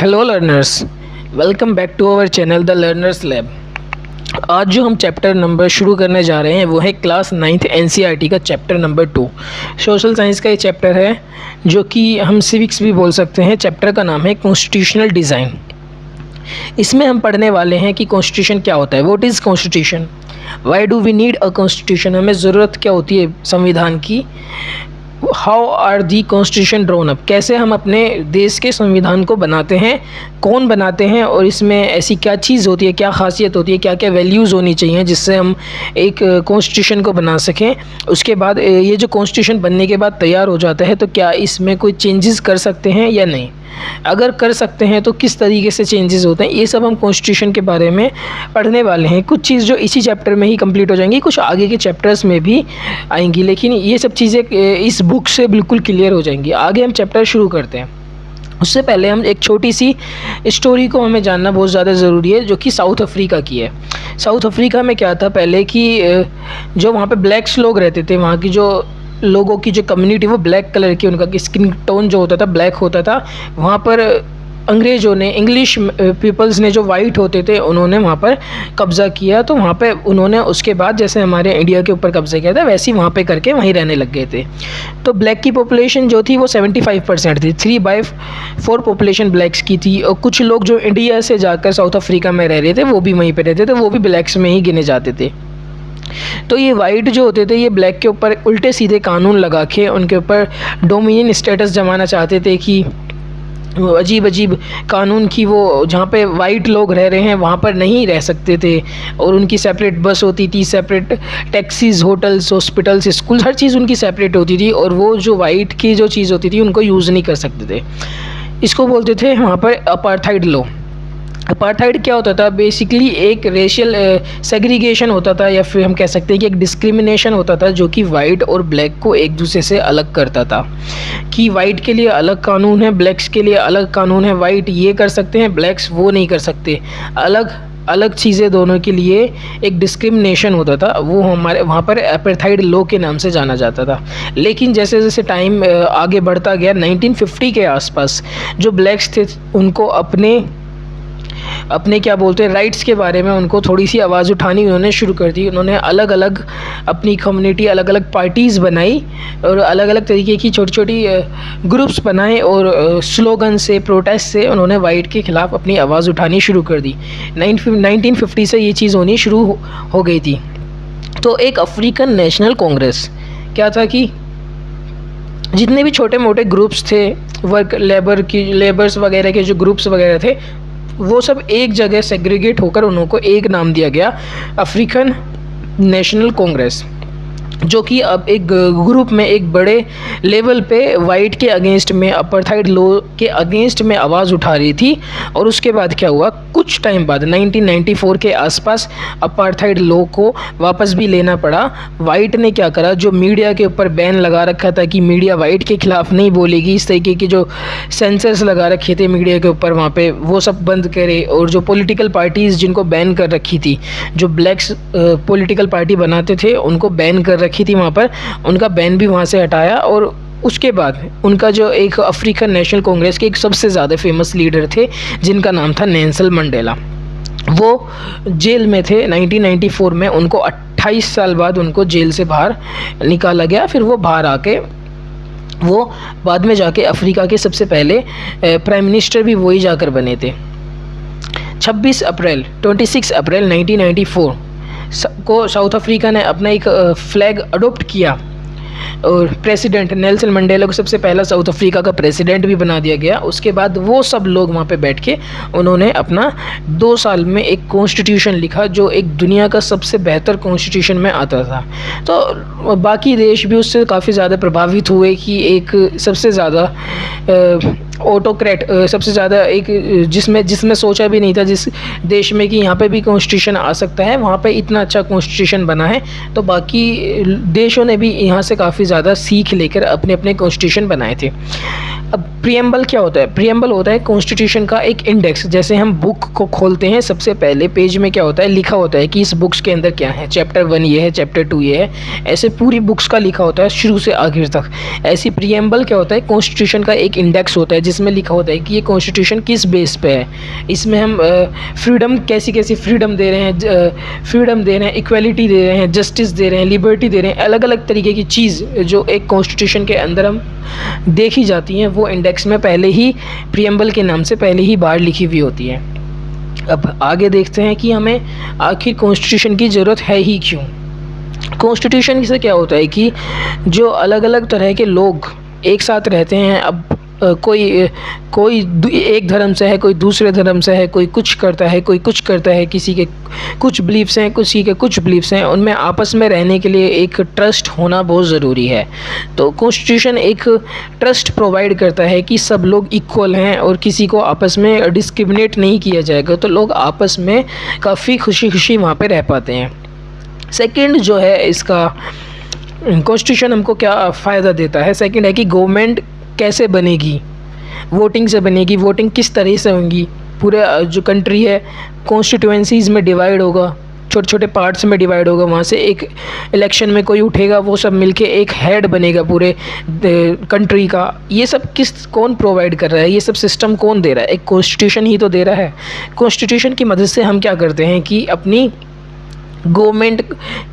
Hello learners, welcome back to our channel the learners lab. आज जो हम chapter number शुरू करने जा रहे हैं वो है क्लास 9th एनसीईआरटी का चैप्टर नंबर 2। सोशल साइंस का ये चैप्टर है जो कि हम सिविक्स भी बोल सकते हैं। चैप्टर का नाम है कॉन्स्टिट्यूशनल डिज़ाइन। इसमें हम पढ़ने वाले हैं कि कॉन्स्टिट्यूशन क्या होता है, what is constitution, why do we need a constitution, हमें ज़रूरत क्या होती है संविधान की, how are the constitution drawn up, कैसे हम अपने देश के संविधान को बनाते हैं, कौन बनाते हैं और इसमें ऐसी क्या चीज़ होती है, क्या खासियत होती है, क्या क्या वैल्यूज़ होनी चाहिए जिससे हम एक कॉन्स्टिट्यूशन को बना सकें। उसके बाद ये जो कॉन्स्टिट्यूशन बनने के बाद तैयार हो जाता है तो क्या इसमें कोई चेंजेस कर सकते हैं या नहीं, अगर कर सकते हैं तो किस तरीके से चेंजेस होते हैं, ये सब हम कॉन्स्टिट्यूशन के बारे में पढ़ने वाले हैं। कुछ चीज़ जो इसी चैप्टर में ही कंप्लीट हो जाएंगी, कुछ आगे के चैप्टर्स में भी आएंगी, लेकिन ये सब चीज़ें इस बुक से बिल्कुल क्लियर हो जाएंगी। आगे हम चैप्टर शुरू करते हैं। उससे पहले हम एक छोटी सी स्टोरी को हमें जानना बहुत ज़्यादा ज़रूरी है जो कि साउथ अफ्रीका की है। साउथ अफ्रीका में क्या था पहले कि जो वहाँ पे ब्लैक्स लोग रहते थे, वहाँ की जो लोगों की जो कम्युनिटी वो ब्लैक कलर की, उनका स्किन टोन जो होता था ब्लैक होता था। वहाँ पर अंग्रेज़ों ने, इंग्लिश पीपल्स ने, जो वाइट होते थे, उन्होंने वहाँ पर कब्ज़ा किया। तो वहाँ पे उन्होंने उसके बाद जैसे हमारे इंडिया के ऊपर कब्ज़ा किया था वैसे ही वहाँ पे करके वहीं रहने लग गए थे। तो ब्लैक की पॉपुलेशन जो थी वो 75% थी, 3/4 पॉपुलेशन ब्लैक्स की थी। और कुछ लोग जो इंडिया से जाकर साउथ अफ्रीका में रह रहे थे वो भी वहीं पर रहते थे, वो भी ब्लैक्स में ही गिने जाते थे। तो ये वाइट जो होते थे ये ब्लैक के ऊपर उल्टे सीधे कानून लगा के उनके ऊपर डोमिनियन स्टेटस जमाना चाहते थे कि अजीब अजीब कानून की, वो जहाँ पे वाइट लोग रह रहे हैं वहाँ पर नहीं रह सकते थे। और उनकी सेपरेट बस होती थी, separate taxis, hotels, hospitals, school, हर चीज़ उनकी सेपरेट होती थी। और वो जो वाइट की जो चीज़ होती थी उनको यूज़ नहीं कर सकते थे। इसको बोलते थे वहाँ पर अपार्थाइड लॉ। अपार्थाइड क्या होता था, बेसिकली एक रेशियल सेग्रीगेशन होता था, या फिर हम कह सकते हैं कि एक डिस्क्रिमिनेशन होता था जो कि वाइट और ब्लैक को एक दूसरे से अलग करता था। कि वाइट के लिए अलग कानून है, ब्लैक्स के लिए अलग कानून है, वाइट ये कर सकते हैं, ब्लैक्स वो नहीं कर सकते, अलग अलग चीज़ें दोनों के लिए एक डिस्क्रिमिनेशन होता था। वो हमारे वहाँ पर अपार्थाइड लॉ के नाम से जाना जाता था। लेकिन जैसे जैसे टाइम आगे बढ़ता गया 1950 के आसपास जो ब्लैक्स थे उनको अपने क्या बोलते हैं राइट्स के बारे में उनको थोड़ी सी आवाज़ उठानी उन्होंने शुरू कर दी। उन्होंने अलग अलग अपनी कम्युनिटी, अलग अलग पार्टीज़ बनाई और अलग अलग तरीके की छोटी छोटी ग्रुप्स बनाए और स्लोगन से, प्रोटेस्ट से उन्होंने वाइट के ख़िलाफ़ अपनी आवाज़ उठानी शुरू कर दी। 1950 से ये चीज़ होनी शुरू हो गई थी। तो एक अफ्रीकन नेशनल कांग्रेस क्या था कि जितने भी छोटे मोटे ग्रुप्स थे, लेबर्स वगैरह के जो ग्रुप्स वगैरह थे, वो सब एक जगह सेग्रीगेट होकर उनको एक नाम दिया गया, अफ्रीकन नेशनल कांग्रेस, जो कि अब एक ग्रुप में एक बड़े लेवल पे वाइट के अगेंस्ट में, अपार्थाइड लॉ के अगेंस्ट में आवाज़ उठा रही थी। और उसके बाद क्या हुआ, कुछ टाइम बाद 1994 के आसपास अपार्थाइड लॉ को वापस भी लेना पड़ा। वाइट ने क्या करा, जो मीडिया के ऊपर बैन लगा रखा था कि मीडिया वाइट के ख़िलाफ़ नहीं बोलेगी, इस तरीके की जो सेंसर्स लगा रखे थे मीडिया के ऊपर वहाँ पे, वो सब बंद करे। और जो पॉलिटिकल पार्टीज़ जिनको बैन कर रखी थी, जो ब्लैक्स पॉलिटिकल पार्टी बनाते थे उनको बैन कर रखी थी वहाँ पर, उनका बैन भी वहाँ से हटाया। और उसके बाद उनका जो एक अफ्रीकन नेशनल कांग्रेस के एक सबसे ज़्यादा फेमस लीडर थे जिनका नाम था नेल्सन मंडेला, वो जेल में थे 1994 में। उनको 28 साल बाद उनको जेल से बाहर निकाला गया। फिर वो बाहर आके वो बाद में जाके अफ्रीका के सबसे पहले प्राइम मिनिस्टर भी वही जाकर बने थे। 26 अप्रैल 1994 को साउथ अफ्रीका ने अपना एक फ्लैग अडोप्ट किया और प्रेसिडेंट नेल्सन मंडेला को सबसे पहला साउथ अफ्रीका का प्रेसिडेंट भी बना दिया गया। उसके बाद वो सब लोग वहाँ पे बैठ के उन्होंने अपना 2 साल में एक कॉन्स्टिट्यूशन लिखा जो एक दुनिया का सबसे बेहतर कॉन्स्टिट्यूशन में आता था। तो बाकी देश भी उससे काफ़ी ज़्यादा प्रभावित हुए कि एक सबसे ज़्यादा ऑटोक्रेट, सबसे ज़्यादा एक जिसमें सोचा भी नहीं था जिस देश में कि यहाँ पे भी कॉन्स्टिट्यूशन आ सकता है, वहाँ पे इतना अच्छा कॉन्स्टिट्यूशन बना है। तो बाकी देशों ने भी यहाँ से काफ़ी ज़्यादा सीख लेकर अपने अपने कॉन्स्टिट्यूशन बनाए थे। अब प्रियम्बल क्या होता है, प्रियम्बल होता है कॉन्स्टिट्यूशन का एक इंडेक्स। जैसे हम बुक को खोलते हैं, सबसे पहले पेज में क्या होता है, लिखा होता है कि इस बुक्स के अंदर क्या है, चैप्टर 1 ये है, चैप्टर 2 ये है, ऐसे पूरी बुक्स का लिखा होता है शुरू से आखिर तक। ऐसी प्रियम्बल क्या होता है, कॉन्स्टिट्यूशन का एक इंडेक्स होता है जिसमें लिखा होता है कि ये कॉन्स्टिट्यूशन किस बेस पे है, इसमें हम फ्रीडम कैसी कैसी फ्रीडम दे रहे हैं, इक्वलिटी दे रहे हैं, जस्टिस दे रहे हैं, लिबर्टी दे रहे हैं, अलग अलग तरीके की चीज़ जो एक कॉन्स्टिट्यूशन के अंदर हम देखी जाती हैं वो इंडेक्स में पहले ही प्रीएम्बल के नाम से पहले ही बाहर लिखी हुई होती है। अब आगे देखते हैं कि हमें आखिर कॉन्स्टिट्यूशन की ज़रूरत है ही क्यों। कॉन्स्टिट्यूशन से क्या होता है कि जो अलग अलग तरह के लोग एक साथ रहते हैं, अब कोई एक धर्म से है, कोई दूसरे धर्म से है, कोई कुछ करता है, कोई कुछ करता है, किसी के कुछ बिलीफ्स हैं, किसी के कुछ बिलीफ्स हैं, उनमें आपस में रहने के लिए एक ट्रस्ट होना बहुत ज़रूरी है। तो कॉन्स्टिट्यूशन एक ट्रस्ट प्रोवाइड करता है कि सब लोग इक्वल हैं और किसी को आपस में डिस्क्रिमिनेट नहीं किया जाएगा, तो लोग आपस में काफ़ी खुशी खुशी वहाँ पे रह पाते हैं। सेकंड जो है इसका कॉन्स्टिट्यूशन हमको क्या फ़ायदा देता है, सेकंड है कि गवर्नमेंट कैसे बनेगी, वोटिंग से बनेगी, वोटिंग किस तरह से होंगी, पूरे जो कंट्री है कॉन्स्टिट्यूएंसीज़ में डिवाइड होगा, छोटे छोटे पार्ट्स में डिवाइड होगा, वहाँ से एक इलेक्शन में कोई उठेगा, वो सब मिलके एक हेड बनेगा पूरे कंट्री का। ये सब कौन प्रोवाइड कर रहा है, ये सब सिस्टम कौन दे रहा है, एक कॉन्स्टिट्यूशन ही तो दे रहा है। कॉन्स्टिट्यूशन की मदद से हम क्या करते हैं कि अपनी गवर्नमेंट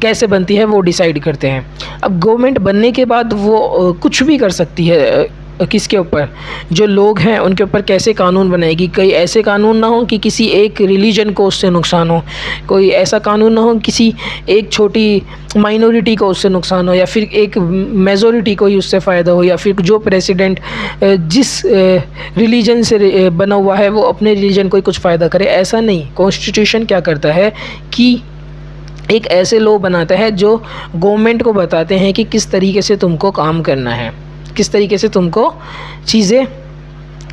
कैसे बनती है वो डिसाइड करते हैं। अब गवर्नमेंट बनने के बाद वो कुछ भी कर सकती है, किसके ऊपर, जो लोग हैं उनके ऊपर कैसे कानून बनाएगी। कई ऐसे कानून ना हो कि किसी एक रिलीजन को उससे नुकसान हो, कोई ऐसा कानून ना हो किसी एक छोटी माइनॉरिटी को उससे नुकसान हो, या फिर एक मेजॉरिटी को ही उससे फ़ायदा हो, या फिर जो प्रेसिडेंट जिस रिलीजन से बना हुआ है वो अपने रिलीजन को ही कुछ फ़ायदा करे, ऐसा नहीं। कॉन्स्टिट्यूशन क्या करता है कि एक ऐसे लॉ बनाता है जो गवर्नमेंट को बताते हैं कि किस तरीके से तुमको काम करना है, किस तरीके से तुमको चीज़ें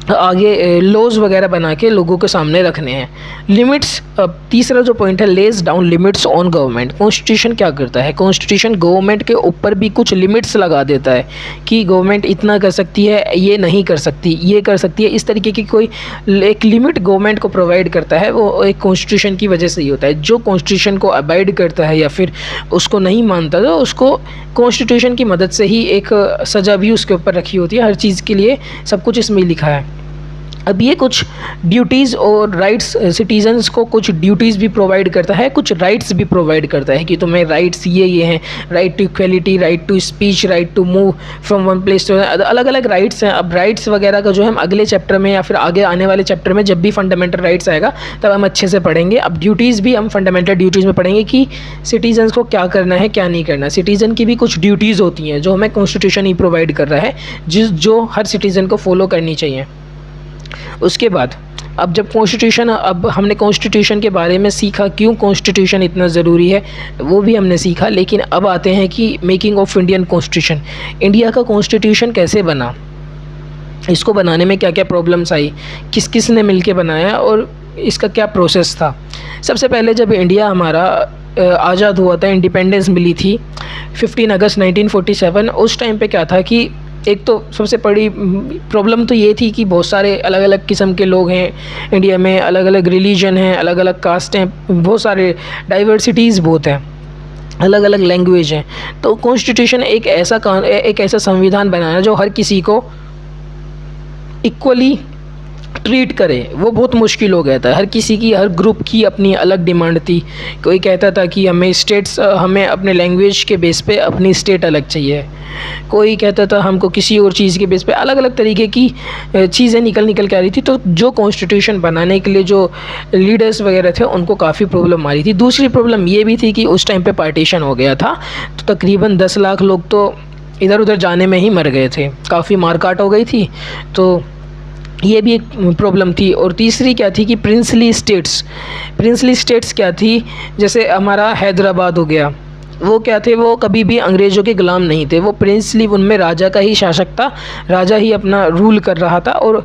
आगे लॉज वगैरह बना के लोगों के सामने रखने हैं। लिमिट्स, अब तीसरा जो पॉइंट है, lays down limits on government. Constitution क्या करता है, कॉन्स्टिट्यूशन गवर्नमेंट के ऊपर भी कुछ लिमिट्स लगा देता है कि गवर्नमेंट इतना कर सकती है, ये नहीं कर सकती, ये कर सकती है, इस तरीके की कोई एक लिमिट गवर्नमेंट को प्रोवाइड करता है। वो एक कॉन्स्टिट्यूशन की वजह से ही होता है। जो कॉन्स्टिट्यूशन को अबाइड करता है या फिर उसको नहीं मानता, तो उसको कॉन्स्टिट्यूशन की मदद से ही एक सज़ा भी उसके ऊपर रखी होती है। हर चीज़ के लिए सब कुछ इसमें लिखा है। अब ये कुछ ड्यूटीज़ और राइट्स सिटीजन्स को कुछ ड्यूटीज़ भी प्रोवाइड करता है, कुछ राइट्स भी प्रोवाइड करता है कि तुम्हें राइट्स ये हैं, right to equality, right to speech, right to move from one place to, अलग अलग राइट्स हैं। अब राइट्स वगैरह का जो हम अगले चैप्टर में या फिर आगे आने वाले चैप्टर में जब भी फंडामेंटल राइट्स आएगा तब हम अच्छे से पढ़ेंगे। अब ड्यूटीज़ भी हम फंडामेंटल ड्यूटीज़ में पढ़ेंगे कि सिटीजन्स को क्या करना है, क्या नहीं करना। सिटीज़न की भी कुछ ड्यूटीज़ होती हैं जो हमें कॉन्स्टिट्यूशन ही प्रोवाइड कर रहा है, जो हर सिटीज़न को फॉलो करनी चाहिए। उसके बाद अब जब कॉन्स्टिट्यूशन, अब हमने कॉन्स्टिट्यूशन के बारे में सीखा, क्यों कॉन्स्टिट्यूशन इतना ज़रूरी है वो भी हमने सीखा। लेकिन अब आते हैं कि making of Indian constitution, India का कॉन्स्टिट्यूशन कैसे बना, इसको बनाने में क्या क्या प्रॉब्लम्स आई, किस किस ने मिलके बनाया और इसका क्या प्रोसेस था। सबसे पहले जब इंडिया हमारा आज़ाद हुआ था, इंडिपेंडेंस मिली थी 15 अगस्त 1947, उस टाइम पे क्या था कि एक तो सबसे बड़ी प्रॉब्लम तो ये थी कि बहुत सारे अलग अलग किस्म के लोग हैं इंडिया में, अलग अलग रिलीजन हैं, अलग अलग कास्ट हैं, बहुत सारे डाइवर्सिटीज़ बहुत हैं, अलग अलग लैंग्वेज हैं। तो कॉन्स्टिट्यूशन एक ऐसा संविधान बनाया जो हर किसी को इक्वली ट्रीट करे, वो बहुत मुश्किल हो गया था। हर किसी की, हर ग्रुप की अपनी अलग डिमांड थी। कोई कहता था कि हमें अपने लैंग्वेज के बेस पे अपनी स्टेट अलग चाहिए, कोई कहता था हमको किसी और चीज़ के बेस पे, अलग अलग तरीके की चीज़ें निकल के आ रही थी। तो जो कॉन्स्टिट्यूशन बनाने के लिए जो लीडर्स वगैरह थे उनको काफ़ी प्रॉब्लम आ रही थी। दूसरी प्रॉब्लम ये भी थी कि उस टाइम पे पार्टीशन हो गया था, तो तकरीबन 10 लाख लोग तो इधर उधर जाने में ही मर गए थे, काफ़ी मारकाट हो गई थी, तो ये भी एक प्रॉब्लम थी। और तीसरी क्या थी कि प्रिंसली स्टेट्स क्या थी, जैसे हमारा हैदराबाद हो गया, वो क्या थे, वो कभी भी अंग्रेज़ों के गुलाम नहीं थे, वो प्रिंसली, उनमें राजा का ही शासक था, राजा ही अपना रूल कर रहा था और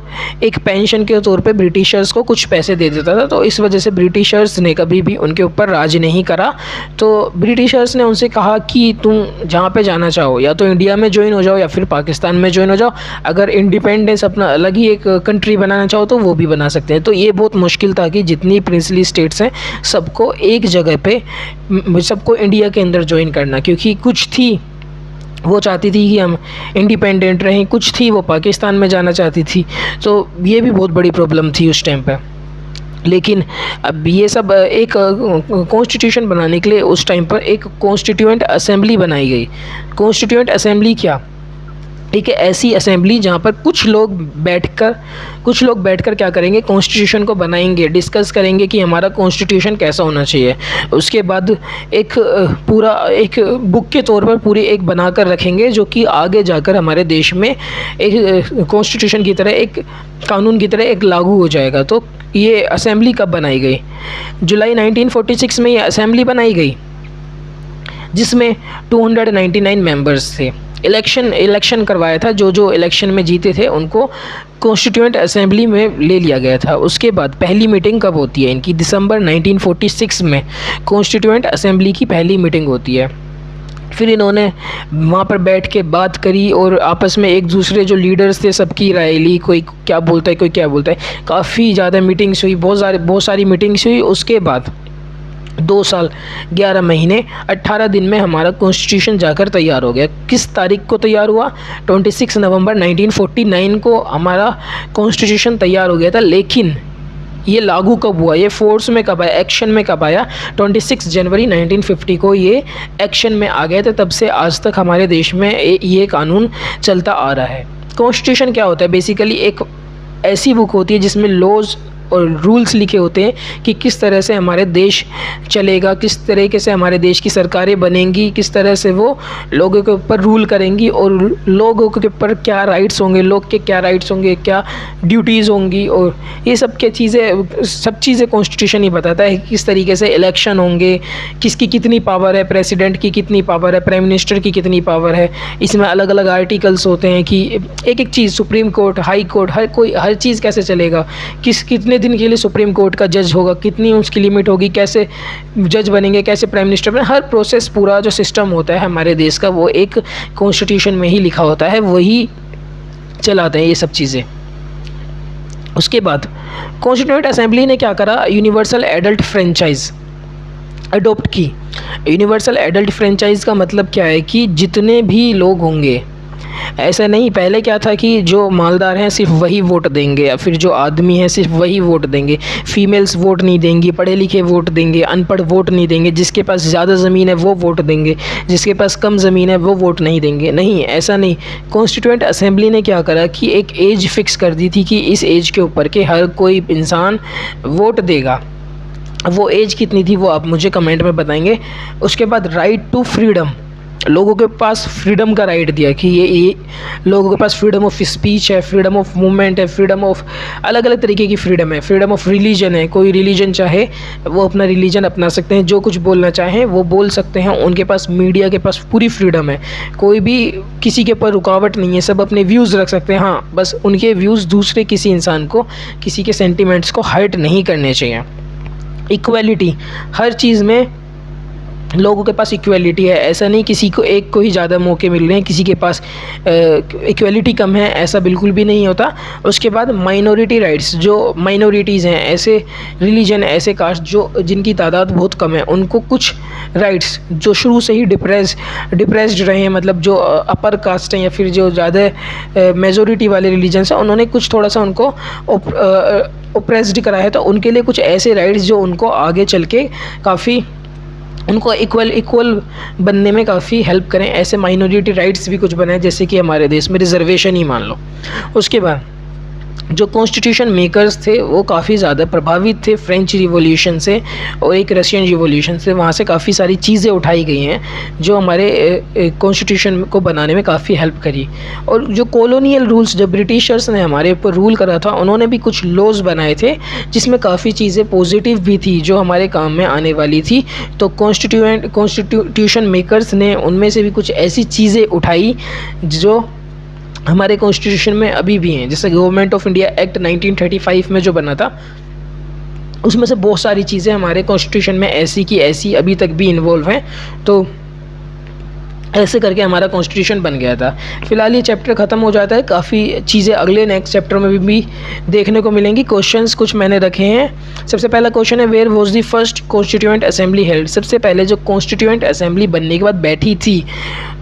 एक पेंशन के तौर पे ब्रिटिशर्स को कुछ पैसे दे देता था। तो इस वजह से ब्रिटिशर्स ने कभी भी उनके ऊपर राज नहीं करा। तो ब्रिटिशर्स ने उनसे कहा कि तुम जहाँ पे जाना चाहो, या तो इंडिया में ज्वाइन हो जाओ या फिर पाकिस्तान में ज्वाइन हो जाओ, अगर इंडिपेंडेंस अपना अलग ही एक कंट्री बनाना चाहो तो वो भी बना सकते हैं। तो ये बहुत मुश्किल था कि जितनी प्रिंसली स्टेट्स हैं सबको एक जगह पे, सबको इंडिया के अंदर ज्वाइन करना, क्योंकि कुछ थी वो चाहती थी कि हम इंडिपेंडेंट रहें, कुछ थी वो पाकिस्तान में जाना चाहती थी। तो ये भी बहुत बड़ी प्रॉब्लम थी उस टाइम पे। लेकिन अब ये सब एक कॉन्स्टिट्यूशन बनाने के लिए उस टाइम पर एक कॉन्स्टिट्यूएंट असेंबली बनाई गई। कॉन्स्टिट्यूएंट असेंबली क्या, एक ऐसी असेंबली जहाँ पर कुछ लोग बैठकर क्या करेंगे, कॉन्स्टिट्यूशन को बनाएंगे, डिस्कस करेंगे कि हमारा कॉन्स्टिट्यूशन कैसा होना चाहिए। उसके बाद एक पूरा एक बुक के तौर पर पूरी एक बनाकर रखेंगे, जो कि आगे जाकर हमारे देश में एक कॉन्स्टिट्यूशन की तरह, एक कानून की तरह एक लागू हो जाएगा। तो ये असेंबली कब बनाई गई? जुलाई 1946 में ये असेंबली बनाई गई, जिसमें 299 मेंबर्स थे। इलेक्शन करवाया था, जो इलेक्शन में जीते थे उनको कॉन्स्टिट्यूएंट असेंबली में ले लिया गया था। उसके बाद पहली मीटिंग कब होती है इनकी? दिसंबर 1946 में कॉन्स्टिट्यूएंट असेंबली की पहली मीटिंग होती है। फिर इन्होंने वहाँ पर बैठ के बात करी और आपस में एक दूसरे जो लीडर्स थे सबकी राय ली, कोई क्या बोलता है कोई क्या बोलता है। काफ़ी ज़्यादा मीटिंग्स हुई, बहुत सारी मीटिंग्स हुई। उसके बाद 2 साल 11 महीने 18 दिन में हमारा कॉन्स्टिट्यूशन जाकर तैयार हो गया। किस तारीख को तैयार हुआ? 26 नवंबर 1949 को हमारा कॉन्स्टिट्यूशन तैयार हो गया था। लेकिन ये लागू कब हुआ, ये फोर्स में कब आया, एक्शन में कब आया? 26 जनवरी 1950 को ये एक्शन में आ गया था। तब से आज तक हमारे देश में ये कानून चलता आ रहा है। कॉन्स्टिट्यूशन क्या होता है? बेसिकली एक ऐसी बुक होती है जिसमें लॉज और रूल्स लिखे होते हैं कि किस तरह से हमारे देश चलेगा, किस तरीके से हमारे देश की सरकारें बनेंगी, किस तरह से वो लोगों के ऊपर रूल करेंगी और लोगों के ऊपर क्या राइट्स होंगे, लोग के क्या राइट्स होंगे, क्या ड्यूटीज़ होंगी। और ये सब चीज़ें कॉन्स्टिट्यूशन ही बताता है। किस तरीके से इलेक्शन होंगे, किसकी कितनी पावर है, प्रेसिडेंट की कितनी पावर है, प्राइम मिनिस्टर की कितनी पावर है। इसमें अलग अलग आर्टिकल्स होते हैं कि एक चीज़, सुप्रीम कोर्ट, हाई कोर्ट, हर चीज़ कैसे चलेगा, कितने दिन के लिए सुप्रीम कोर्ट का जज होगा, कितनी उसकी लिमिट होगी, कैसे जज बनेंगे, कैसे प्राइम मिनिस्टर बने। हर प्रोसेस, पूरा जो सिस्टम होता है हमारे देश का, वो एक कॉन्स्टिट्यूशन में ही लिखा होता है, वही चलाते हैं ये सब चीज़ें। उसके बाद कॉन्स्टिट्यूएंट असेंबली ने क्या करा? यूनिवर्सल एडल्ट फ्रेंचाइज अडॉप्ट की। यूनिवर्सल एडल्ट फ्रेंचाइज का मतलब क्या है कि जितने भी लोग होंगे, ऐसा नहीं पहले क्या था कि जो मालदार हैं सिर्फ वही वोट देंगे, या फिर जो आदमी हैं सिर्फ वही वोट देंगे, फीमेल्स वोट नहीं देंगी, पढ़े लिखे वोट देंगे, अनपढ़ वोट नहीं देंगे, जिसके पास ज़्यादा ज़मीन है वो वोट देंगे, जिसके पास कम ज़मीन है वो वोट नहीं देंगे। नहीं, ऐसा नहीं। कॉन्स्टिट्यूएंट असेंबली ने क्या करा कि एक एज फिक्स कर दी थी कि इस एज के ऊपर के हर कोई इंसान वोट देगा। वो एज कितनी थी वो आप मुझे कमेंट में बताएंगे। उसके बाद राइट टू फ्रीडम, लोगों के पास फ्रीडम का राइट दिया कि ये लोगों के पास फ्रीडम ऑफ स्पीच है, फ्रीडम ऑफ मूवमेंट है, फ्रीडम ऑफ अलग अलग तरीके की फ्रीडम है। फ्रीडम ऑफ रिलीजन है, कोई रिलीजन चाहे वो अपना रिलीजन अपना सकते हैं, जो कुछ बोलना चाहें वो बोल सकते हैं। उनके पास मीडिया के पास पूरी फ्रीडम है, कोई भी किसी के ऊपर रुकावट नहीं है, सब अपने व्यूज़ रख सकते हैं। हाँ, बस उनके व्यूज़ दूसरे किसी इंसान को, किसी के सेंटिमेंट्स को हर्ट नहीं करने चाहिए। इक्वलिटी, हर चीज़ में लोगों के पास इक्वलिटी है। ऐसा नहीं किसी को एक को ही ज़्यादा मौके मिल रहे हैं, किसी के पास इक्वलिटी कम है, ऐसा बिल्कुल भी नहीं होता। उसके बाद माइनॉरिटी राइट्स, जो माइनॉरिटीज़ हैं, ऐसे रिलीजन, ऐसे कास्ट जो जिनकी तादाद बहुत कम है, उनको कुछ राइट्स जो शुरू से ही डिप्रेस्ड रहे हैं, मतलब जो अपर कास्ट हैं या फिर जो ज़्यादा मेजॉरिटी वाले रिलीजन्स हैं, उन्होंने कुछ थोड़ा सा उनको ओप्रेस्ड कराया है। तो उनके लिए कुछ ऐसे राइट्स जो उनको आगे चल के काफ़ी उनको इक्वल बनने में काफ़ी हेल्प करें, ऐसे माइनॉरिटी राइट्स भी कुछ बनाए, जैसे कि हमारे देश में रिजर्वेशन ही मान लो। उसके बाद जो कॉन्स्टिट्यूशन मेकर्स थे वो काफ़ी ज़्यादा प्रभावित थे फ्रेंच रिवॉल्यूशन से और एक रशियन रिवॉल्यूशन से। वहाँ से काफ़ी सारी चीज़ें उठाई गई हैं जो हमारे कॉन्स्टिट्यूशन को बनाने में काफ़ी हेल्प करी। और जो कॉलोनियल रूल्स, जब ब्रिटिशर्स ने हमारे ऊपर रूल करा था, उन्होंने भी कुछ लॉज बनाए थे जिसमें काफ़ी चीज़ें पॉजिटिव भी थी जो हमारे काम में आने वाली थी। तो कॉन्स्टिट्यूशन मेकर्स ने उनमें से भी कुछ ऐसी चीज़ें उठाई जो हमारे कॉन्स्टिट्यूशन में अभी भी हैं। जैसे गवर्नमेंट ऑफ इंडिया एक्ट 1935 में जो बना था, उसमें से बहुत सारी चीज़ें हमारे कॉन्स्टिट्यूशन में ऐसी की ऐसी अभी तक भी इन्वॉल्व हैं। तो ऐसे करके हमारा कॉन्स्टिट्यूशन बन गया था। फिलहाल ये चैप्टर ख़त्म हो जाता है। काफ़ी चीज़ें अगले नेक्स्ट चैप्टर में भी देखने को मिलेंगी। क्वेश्चंस कुछ मैंने रखे हैं। सबसे पहला क्वेश्चन है, where was the first constituent assembly held. सबसे पहले जो कॉन्स्टिट्यूएंट असेंबली बनने के बाद बैठी थी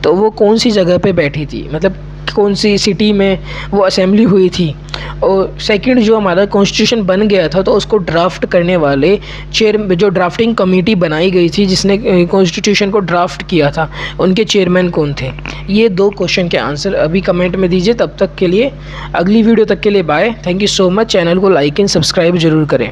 तो वो कौन सी जगह पे बैठी थी, मतलब कौन सी सिटी में वो असेंबली हुई थी। और सेकंड, जो हमारा कॉन्स्टिट्यूशन बन गया था तो उसको ड्राफ्ट करने वाले जो ड्राफ्टिंग कमेटी बनाई गई थी जिसने कॉन्स्टिट्यूशन को ड्राफ्ट किया था, उनके चेयरमैन कौन थे। ये 2 क्वेश्चन के आंसर अभी कमेंट में दीजिए। तब तक के लिए, अगली वीडियो तक के लिए bye. Thank you so much. Channel को लाइक एंड सब्सक्राइब ज़रूर करें।